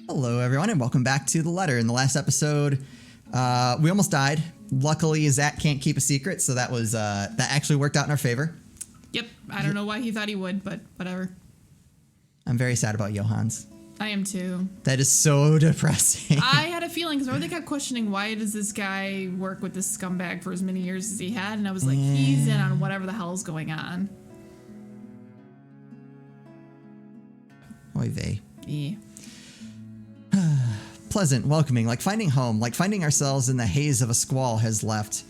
Hello, everyone, and welcome back to The Letter. In the last episode, we almost died. Luckily, Zach can't keep a secret, so that was that actually worked out in our favor. Yep, I don't know why he thought he would, but whatever. I'm very sad about Johans. I am too. That is so depressing. I had a feeling, because they kept questioning, why does this guy work with this scumbag for as many years as he had? And I was like, he's in on whatever the hell's going on. Oy vey. Yeah. Pleasant, welcoming, like finding home, like finding ourselves in the haze of a squall has left.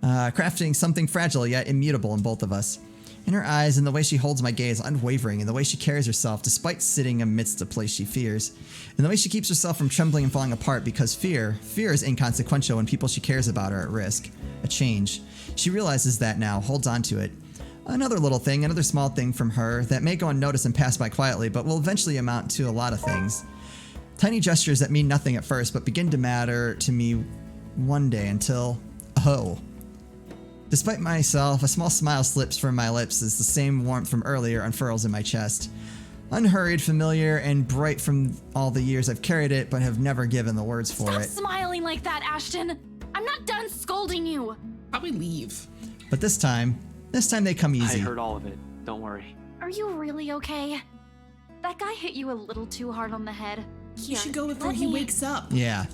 Crafting something fragile yet immutable in both of us. In her eyes and the way she holds my gaze unwavering, in the way she carries herself despite sitting amidst a place she fears, in the way she keeps herself from trembling and falling apart because fear is inconsequential when people she cares about are at risk. A change. She realizes that now, holds on to it. Another little thing, another small thing from her that may go unnoticed and pass by quietly, but will eventually amount to a lot of things. Tiny gestures that mean nothing at first, but begin to matter to me one day until, oh. Despite myself, a small smile slips from my lips as the same warmth from earlier unfurls in my chest. Unhurried, familiar, and bright from all the years I've carried it, but have never given the words for it. Stop smiling like that, Ashton. I'm not done scolding you. Probably leave. But this time they come easy. I heard all of it. Don't worry. Are you really okay? That guy hit you a little too hard on the head. You should go before he wakes up. Yeah.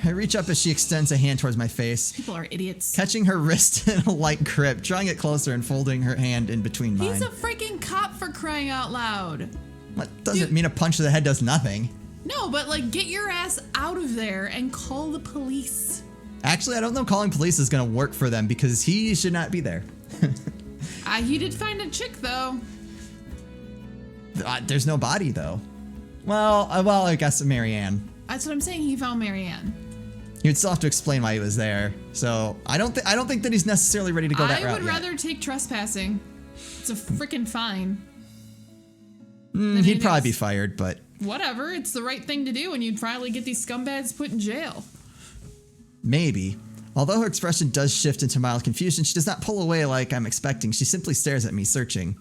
I reach up as she extends a hand towards my face. People are idiots. Catching her wrist in a light grip, drawing it closer and folding her hand in between mine. He's a freaking cop, for crying out loud. That doesn't mean a punch to the head does nothing. No, but like, get your ass out of there and call the police. Actually, I don't know calling police is going to work for them because he should not be there. He did find a chick, though. There's no body, though. Well, I guess Marianne. That's what I'm saying. He found Marianne. You'd still have to explain why he was there. So I don't think that he's necessarily ready to go that route. I would rather take trespassing. It's a freaking fine. He'd probably be fired, but whatever. It's the right thing to do, and you'd probably get these scumbags put in jail. Maybe. Although her expression does shift into mild confusion, she does not pull away like I'm expecting. She simply stares at me, searching.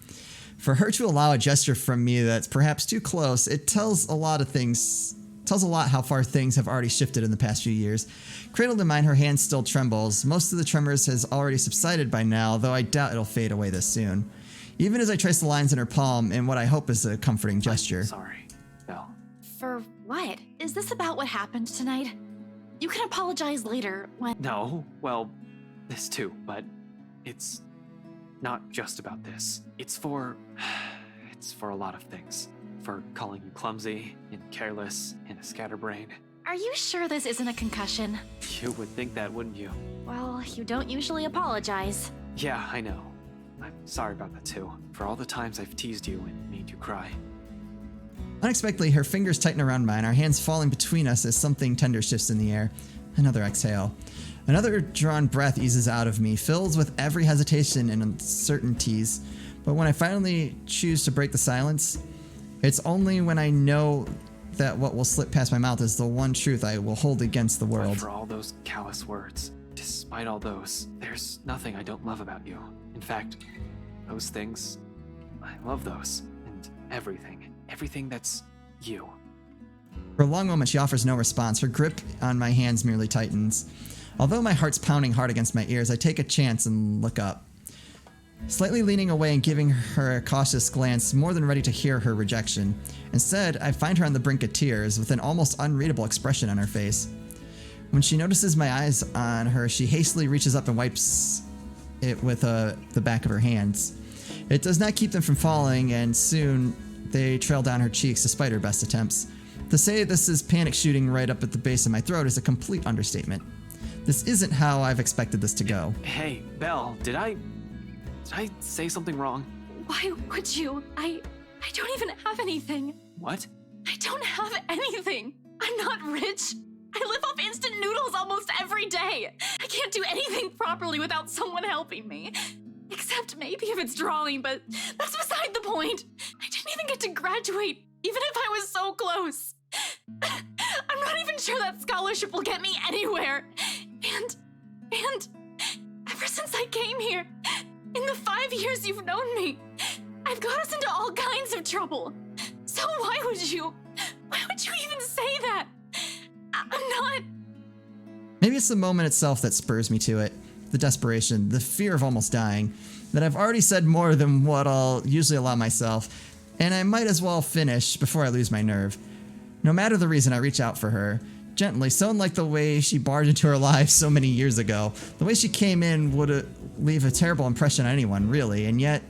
For her to allow a gesture from me that's perhaps too close, it tells a lot how far things have already shifted in the past few years. Cradled in mine, her hand still trembles. Most of the tremors has already subsided by now, though I doubt it'll fade away this soon. Even as I trace the lines in her palm in what I hope is a comforting gesture. I'm sorry, Belle. For what? Is this about what happened tonight? You can apologize later when— No, well, this too, but it's not just about this. It's for a lot of things. For calling you clumsy and careless and a scatterbrain. Are you sure this isn't a concussion? You would think that, wouldn't you? Well, you don't usually apologize. Yeah, I know. I'm sorry about that too. For all the times I've teased you and made you cry. Unexpectedly, her fingers tighten around mine, our hands falling between us as something tender shifts in the air. Another exhale. Another drawn breath eases out of me, filled with every hesitation and uncertainties. But when I finally choose to break the silence, it's only when I know that what will slip past my mouth is the one truth I will hold against the world. But for all those callous words, despite all those, there's nothing I don't love about you. In fact, those things, I love those. And everything that's you. For a long moment, she offers no response. Her grip on my hands merely tightens. Although my heart's pounding hard against my ears, I take a chance and look up. Slightly leaning away and giving her a cautious glance, more than ready to hear her rejection. Instead, I find her on the brink of tears, with an almost unreadable expression on her face. When she notices my eyes on her, she hastily reaches up and wipes it with the back of her hands. It does not keep them from falling, and soon they trail down her cheeks despite her best attempts. To say this is panic shooting right up at the base of my throat is a complete understatement. This isn't how I've expected this to go. Hey, Belle, did I say something wrong? Why would you? I don't even have anything. What? I don't have anything. I'm not rich. I live off instant noodles almost every day. I can't do anything properly without someone helping me. Except maybe if it's drawing, but that's beside the point. I didn't even get to graduate, even if I was so close. I'm not even sure that scholarship will get me anywhere. And ever since I came here, in the 5 years you've known me, I've got us into all kinds of trouble. So why would you Maybe it's the moment itself that spurs me to it. The desperation, the fear of almost dying, that I've already said more than what I'll usually allow myself, and I might as well finish before I lose my nerve. No matter the reason, I reach out for her. Gently, so unlike the way she barged into her life so many years ago. The way she came in would leave a terrible impression on anyone, really, and yet...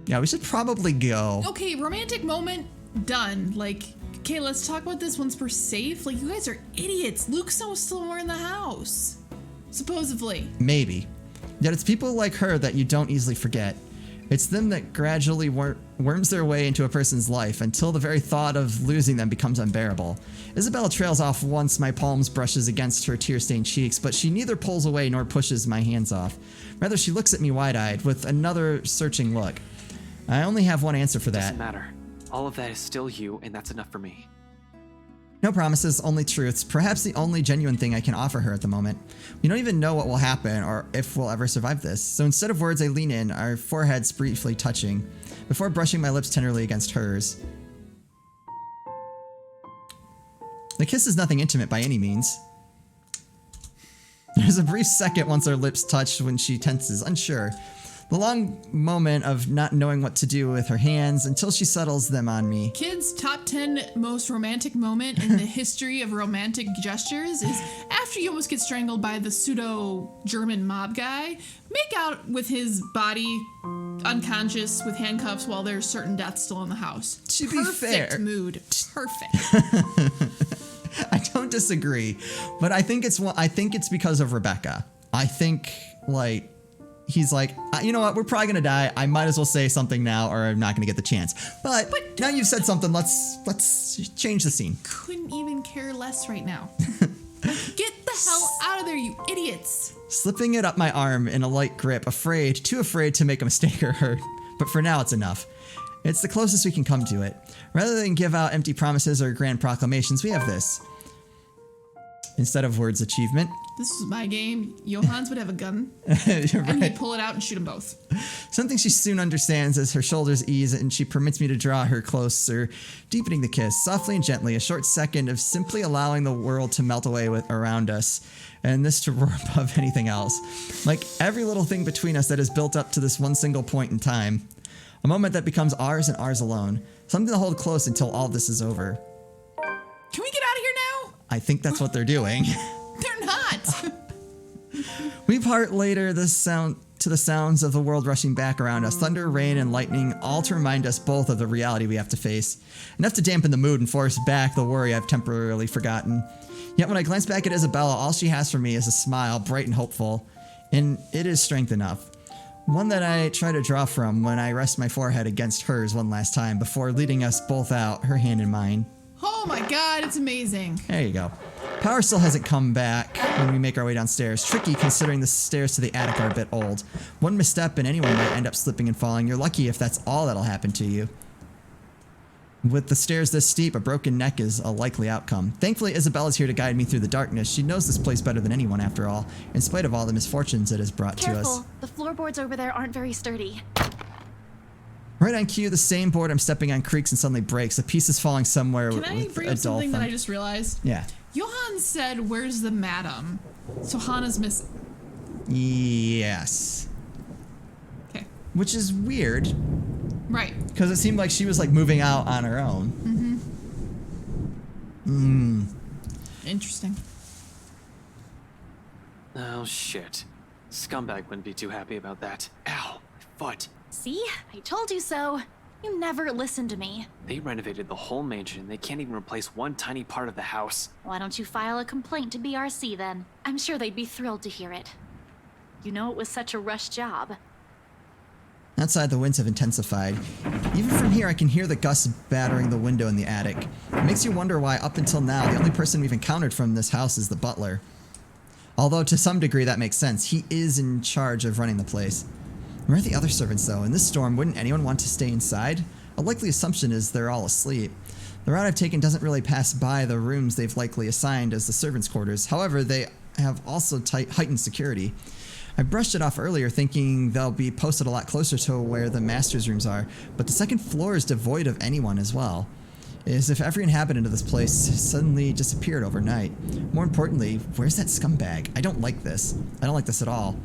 Yeah, we should probably go. Okay, romantic moment, done. Like, okay, let's talk about this once we're safe. Like, you guys are idiots. Luke's somewhere in the house. Supposedly. Maybe. Yet it's people like her that you don't easily forget. It's them that gradually worms their way into a person's life until the very thought of losing them becomes unbearable. Isabella trails off once my palms brushes against her tear-stained cheeks, but she neither pulls away nor pushes my hands off. Rather, she looks at me wide-eyed with another searching look. I only have one answer for that. Doesn't matter. All of that is still you, and that's enough for me. No promises, only truths. Perhaps the only genuine thing I can offer her at the moment. We don't even know what will happen or if we'll ever survive this. So instead of words, I lean in, our foreheads briefly touching, before brushing my lips tenderly against hers. The kiss is nothing intimate by any means. There's a brief second once our lips touch when she tenses, unsure. The long moment of not knowing what to do with her hands until she settles them on me. Kids' top 10 most romantic moment in the history of romantic gestures is after you almost get strangled by the pseudo-German mob guy, make out with his body unconscious with handcuffs while there's certain death still in the house. To be fair. Perfect mood. Perfect. I don't disagree, but I think it's because of Rebecca. I think, like... He's like, you know what? We're probably gonna die. I might as well say something now, or I'm not gonna get the chance. But now you've said something. Let's change the scene. Couldn't even care less right now. Get the hell out of there, you idiots! Slipping it up my arm in a light grip, too afraid to make a mistake or hurt. But for now, it's enough. It's the closest we can come to it. Rather than give out empty promises or grand proclamations, we have this. Instead of words, achievement. This was my game. Johans would have a gun. You're right. And he'd pull it out and shoot them both. Something she soon understands as her shoulders ease and she permits me to draw her closer, deepening the kiss, softly and gently, a short second of simply allowing the world to melt away around us, and this to roar above anything else. Like every little thing between us that is built up to this one single point in time. A moment that becomes ours and ours alone. Something to hold close until all this is over. Can we get out of here now? I think that's what they're doing. They're not. We part later to the sounds of the world rushing back around us. Thunder, rain, and lightning, all to remind us both of the reality we have to face. Enough to dampen the mood and force back the worry I've temporarily forgotten. Yet when I glance back at Isabella, all she has for me is a smile, bright and hopeful. And it is strength enough. One that I try to draw from when I rest my forehead against hers one last time before leading us both out, her hand in mine. Oh my god, it's amazing. There you go. Power still hasn't come back when we make our way downstairs. Tricky considering the stairs to the attic are a bit old. One misstep and anyone might end up slipping and falling. You're lucky if that's all that'll happen to you. With the stairs this steep, a broken neck is a likely outcome. Thankfully, Isabella's here to guide me through the darkness. She knows this place better than anyone, after all, in spite of all the misfortunes it has brought to us. Careful, the floorboards over there aren't very sturdy. Right on cue, the same board I'm stepping on creaks and suddenly breaks. A piece is falling somewhere Can with I bring a up something dolphin. that I just realized? Yeah. Johan said, "Where's the madam?" So Hannah's missing. Yes. Okay. Which is weird, Right. because it seemed like she was like moving out on her own. Interesting. Oh shit. Scumbag wouldn't be too happy about that. Ow, my foot. See? I told you so. You never listened to me. They renovated the whole mansion and they can't even replace one tiny part of the house. Why don't you file a complaint to BRC then? I'm sure they'd be thrilled to hear it. You know it was such a rushed job. Outside, the winds have intensified. Even from here, I can hear the gusts battering the window in the attic. It makes you wonder why, up until now, the only person we've encountered from this house is the butler. Although, to some degree, that makes sense. He is in charge of running the place. Where are the other servants, though? In this storm, wouldn't anyone want to stay inside? A likely assumption is they're all asleep. The route I've taken doesn't really pass by the rooms they've likely assigned as the servants' quarters. However, they have also heightened security. I brushed it off earlier, thinking they'll be posted a lot closer to where the master's rooms are, but the second floor is devoid of anyone as well. As if every inhabitant of this place suddenly disappeared overnight. More importantly, where's that scumbag? I don't like this. I don't like this at all.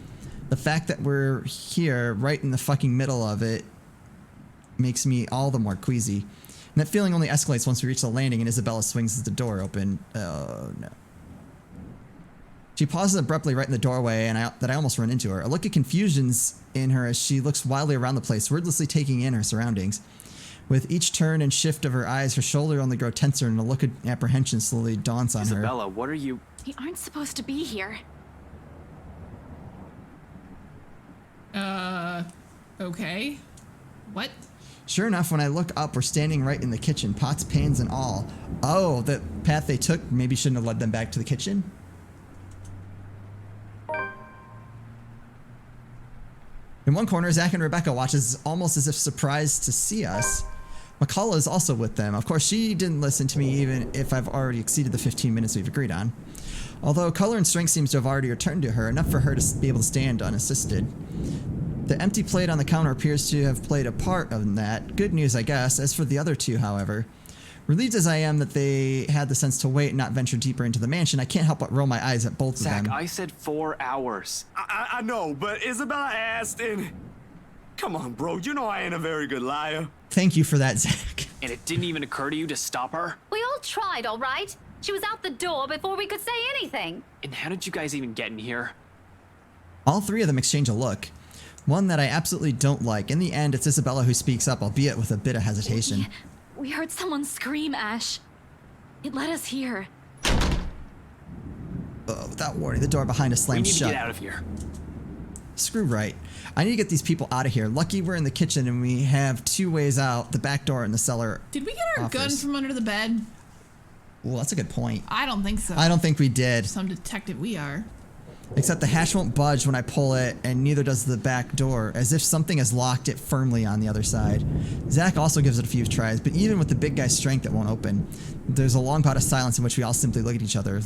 The fact that we're here, right in the fucking middle of it, makes me all the more queasy. And that feeling only escalates once we reach the landing and Isabella swings the door open. Oh, no. She pauses abruptly right in the doorway and I almost run into her. A look of confusion's in her as she looks wildly around the place, wordlessly taking in her surroundings. With each turn and shift of her eyes, her shoulder only grow tenser and a look of apprehension slowly dawns on her. Isabella, what are you... We aren't supposed to be here. Okay. What? Sure enough, when I look up, we're standing right in the kitchen, pots, pans, and all. Oh, the path they took maybe shouldn't have led them back to the kitchen? In one corner, Zach and Rebecca watches almost as if surprised to see us. McCullough is also with them. Of course, she didn't listen to me even if I've already exceeded the 15 minutes we've agreed on. Although color and strength seems to have already returned to her, enough for her to be able to stand unassisted. The empty plate on the counter appears to have played a part in that. Good news, I guess. As for the other two, however, relieved as I am that they had the sense to wait and not venture deeper into the mansion, I can't help but roll my eyes at both of them. Zach, I said 4 hours. I know, but Isabella asked and... Come on, bro. You know I ain't a very good liar. Thank you for that, Zach. And it didn't even occur to you to stop her? We all tried, all right? She was out the door before we could say anything. And how did you guys even get in here? All three of them exchange a look. One that I absolutely don't like. In the end, it's Isabella who speaks up, albeit with a bit of hesitation. We heard someone scream, Ash. It led us here. Oh, without warning, the door behind us We slams need shut. to get out of here. Screw right. I need to get these people out of here. Lucky we're in the kitchen and we have two ways out, the back door and the cellar. Did we get our gun offers. from under the bed? Well, that's a good point. I don't think so. I don't think we did. Some detective we are. Except the hatch won't budge when I pull it, and neither does the back door, as if something has locked it firmly on the other side. Zach also gives it a few tries, but even with the big guy's strength, it won't open. There's a long bout of silence in which we all simply look at each other,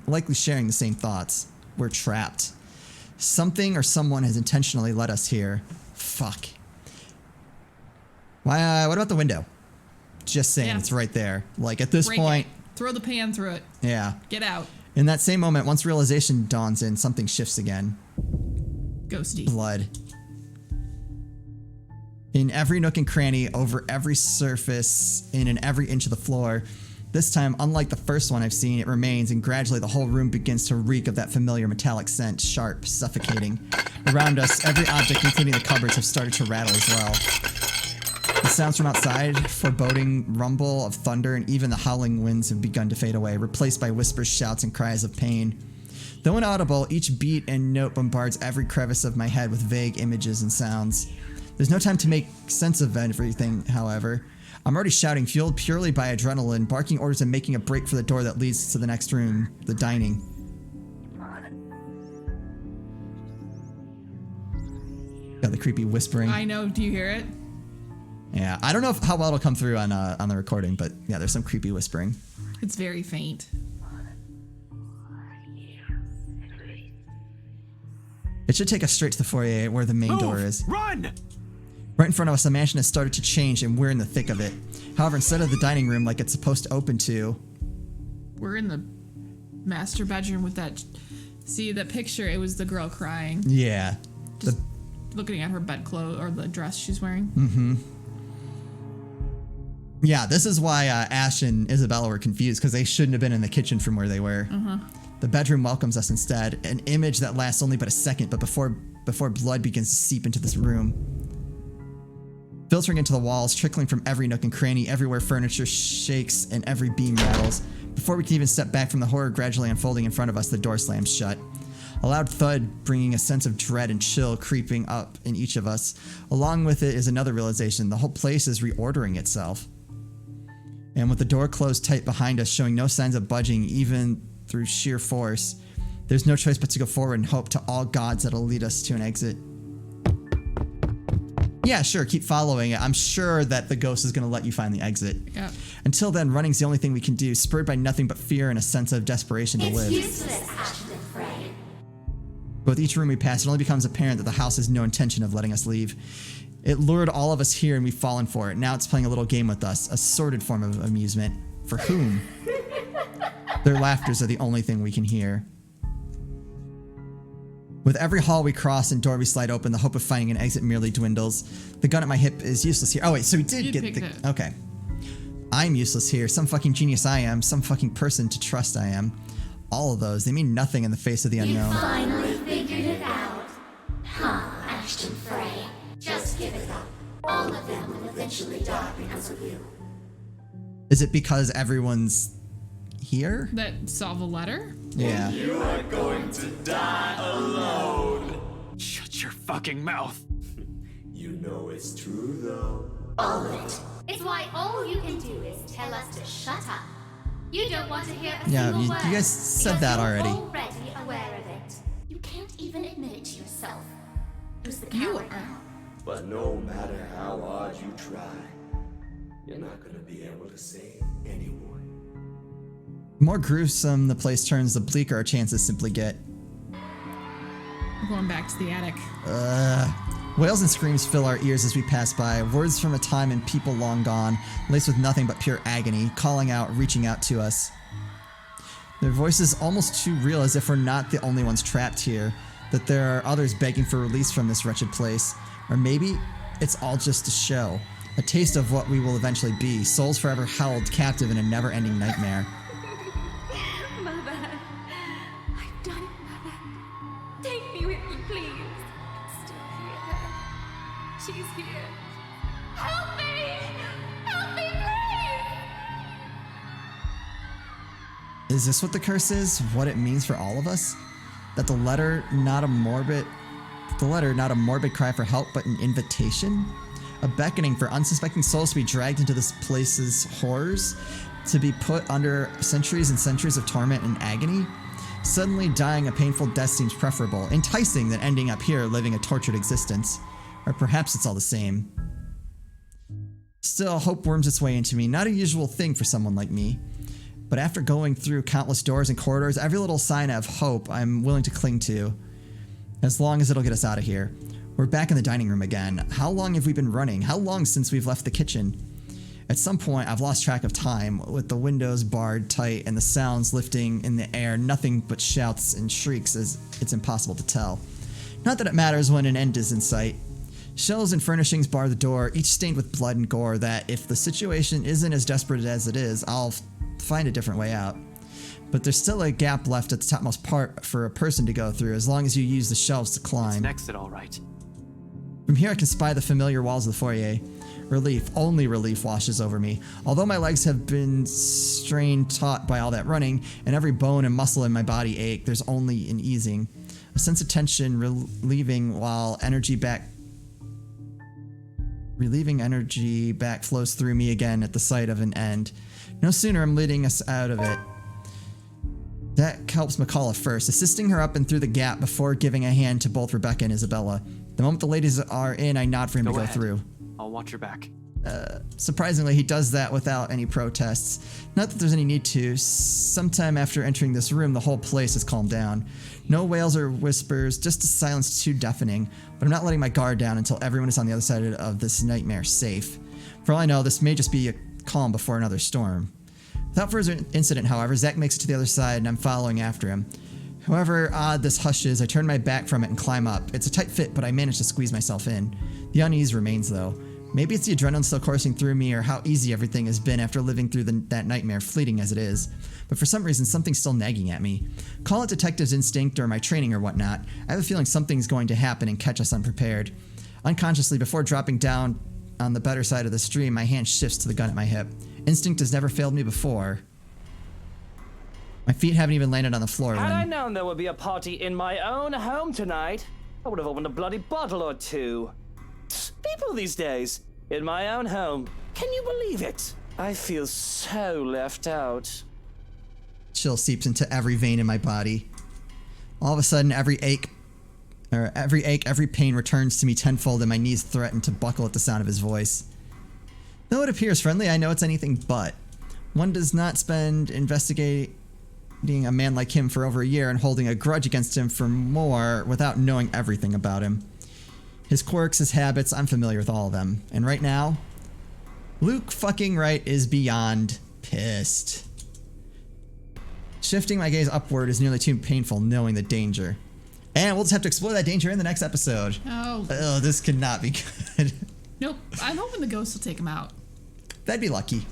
likely sharing the same thoughts. We're trapped. Something or someone has intentionally led us here. Fuck. Why? What about the window? Just saying, Yeah. it's right there. Like, at this Break point... it. Throw the pan through it. Yeah. Get out. In that same moment, once realization dawns in, something shifts again. Ghosty. Blood. In every nook and cranny, over every surface, and in every inch of the floor. This time, unlike the first one I've seen, it remains, and gradually the whole room begins to reek of that familiar metallic scent, sharp, suffocating. Around us, every object, including the cupboards, have started to rattle as well. The sounds from outside, foreboding rumble of thunder, and even the howling winds have begun to fade away, replaced by whispers, shouts, and cries of pain. Though inaudible, each beat and note bombards every crevice of my head with vague images and sounds. There's no time to make sense of everything, however. I'm already shouting, fueled purely by adrenaline, barking orders and making a break for the door that leads to the next room, the dining. Got the creepy whispering. I know. Do you hear it? Yeah, I don't know how well it'll come through on the recording, but yeah, there's some creepy whispering. It's very faint. It should take us straight to the foyer where the main door is. Run! Right in front of us, the mansion has started to change and we're in the thick of it. However, instead of the dining room like it's supposed to open to... We're in the master bedroom with that. See that picture? It was the girl crying, Yeah. looking at her bedclothes or the dress she's wearing. Yeah, this is why Ash and Isabella were confused, because they shouldn't have been in the kitchen from where they were. The bedroom welcomes us instead, an image that lasts only but a second, but before blood begins to seep into this room. Filtering into the walls, trickling from every nook and cranny, everywhere furniture shakes and every beam rattles. Before we can even step back from the horror gradually unfolding in front of us, the door slams shut. A loud thud, bringing a sense of dread and chill creeping up in each of us. Along with it is another realization: the whole place is reordering itself. And with the door closed tight behind us, showing no signs of budging even through sheer force, there's no choice but to go forward and hope to all gods that'll lead us to an exit. Yeah, sure, keep following it. I'm sure that the ghost is going to let you find the exit. Yeah. Until then, running's the only thing we can do, spurred by nothing but fear and a sense of desperation to live. Useless, Ash the Fray. But with each room we pass, it only becomes apparent that the house has no intention of letting us leave. It lured all of us here and we've fallen for it. Now it's playing a little game with us, a sordid form of amusement. For whom? Their laughters are the only thing we can hear. With every hall we cross and door we slide open, the hope of finding an exit merely dwindles. The gun at my hip is useless here. Oh wait, so we did get the... Okay. I'm useless here. Some fucking genius I am. Some fucking person to trust I am. All of those, they mean nothing in the face of the unknown. You finally figured it out. Huh, Ashton Frey. Just give it up. All of them will eventually die because of you. Is it because everyone's here? That saw the letter? Yeah. You are going to die alone. Shut your fucking mouth. You know it's true, though. All of it. It's why all you can do is tell us to shut up. You don't want to hear a single word. You guys said because that you're already. Already aware of it. You can't even admit it to yourself. Who's the coward now? But no matter how hard you try, you're not gonna be able to save anyone. The more gruesome the place turns, the bleaker our chances simply get. We're going back to the attic. Wails and screams fill our ears as we pass by, words from a time and people long gone, laced with nothing but pure agony, calling out, reaching out to us. Their voices almost too real, as if we're not the only ones trapped here, that there are others begging for release from this wretched place. Or maybe it's all just a show, a taste of what we will eventually be, souls forever held captive in a never-ending nightmare. Mother, I've done it, Mother. Take me with you, please. I'm still here. She's here. Help me! Help me, please! Is this what the curse is? What it means for all of us? That the letter, not a morbid cry for help, but an invitation? A beckoning for unsuspecting souls to be dragged into this place's horrors? To be put under centuries and centuries of torment and agony? Suddenly dying a painful death seems preferable, enticing than ending up here living a tortured existence. Or perhaps it's all the same. Still, hope worms its way into me, not a usual thing for someone like me. But after going through countless doors and corridors, every little sign of hope I'm willing to cling to. As long as it'll get us out of here. We're back in the dining room again. How long have we been running? How long since we've left the kitchen? At some point, I've lost track of time, with the windows barred tight and the sounds lifting in the air, nothing but shouts and shrieks as it's impossible to tell. Not that it matters when an end is in sight. Shelves and furnishings bar the door, each stained with blood and gore, that if the situation isn't as desperate as it is, I'll find a different way out. But there's still a gap left at the topmost part for a person to go through, as long as you use the shelves to climb. It's an exit, all right. From here I can spy the familiar walls of the foyer. Relief, only relief washes over me. Although my legs have been strained taut by all that running, and every bone and muscle in my body ache, there's only an easing. A sense of tension relieving energy back flows through me again at the sight of an end. No sooner am leading us out of it. That helps McCullough first, assisting her up and through the gap before giving a hand to both Rebecca and Isabella. The moment the ladies are in, I nod for him to go through. I'll watch your back. Surprisingly, he does that without any protests. Not that there's any need to. Sometime after entering this room, the whole place has calmed down. No wails or whispers, just a silence too deafening. But I'm not letting my guard down until everyone is on the other side of this nightmare safe. For all I know, this may just be a calm before another storm. Without further incident, however, Zach makes it to the other side and I'm following after him. However odd this hush is, I turn my back from it and climb up. It's a tight fit, but I manage to squeeze myself in. The unease remains, though. Maybe it's the adrenaline still coursing through me, or how easy everything has been after living through that nightmare, fleeting as it is. But for some reason, something's still nagging at me. Call it detective's instinct or my training or whatnot. I have a feeling something's going to happen and catch us unprepared. Unconsciously, before dropping down on the better side of the stream, my hand shifts to the gun at my hip. Instinct has never failed me before. My feet haven't even landed on the floor Had I when... known there would be a party in my own home tonight, I would have opened a bloody bottle or two. People these days, in my own home. Can you believe it? I feel so left out. Chill seeps into every vein in my body. All of a sudden, every pain returns to me tenfold, and my knees threaten to buckle at the sound of his voice. Though it appears friendly, I know it's anything but. One does not spend investigating a man like him for over a year and holding a grudge against him for more without knowing everything about him. His quirks, his habits, I'm familiar with all of them. And right now, Luke fucking Wright is beyond pissed. Shifting my gaze upward is nearly too painful knowing the danger. And we'll just have to explore that danger in the next episode. Oh. Oh, this could not be good. Nope. I'm hoping the ghost will take him out. That'd be lucky.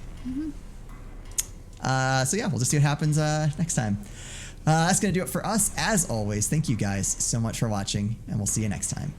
So yeah, we'll just see what happens next time. That's going to do it for us. As always, thank you guys so much for watching, and we'll see you next time.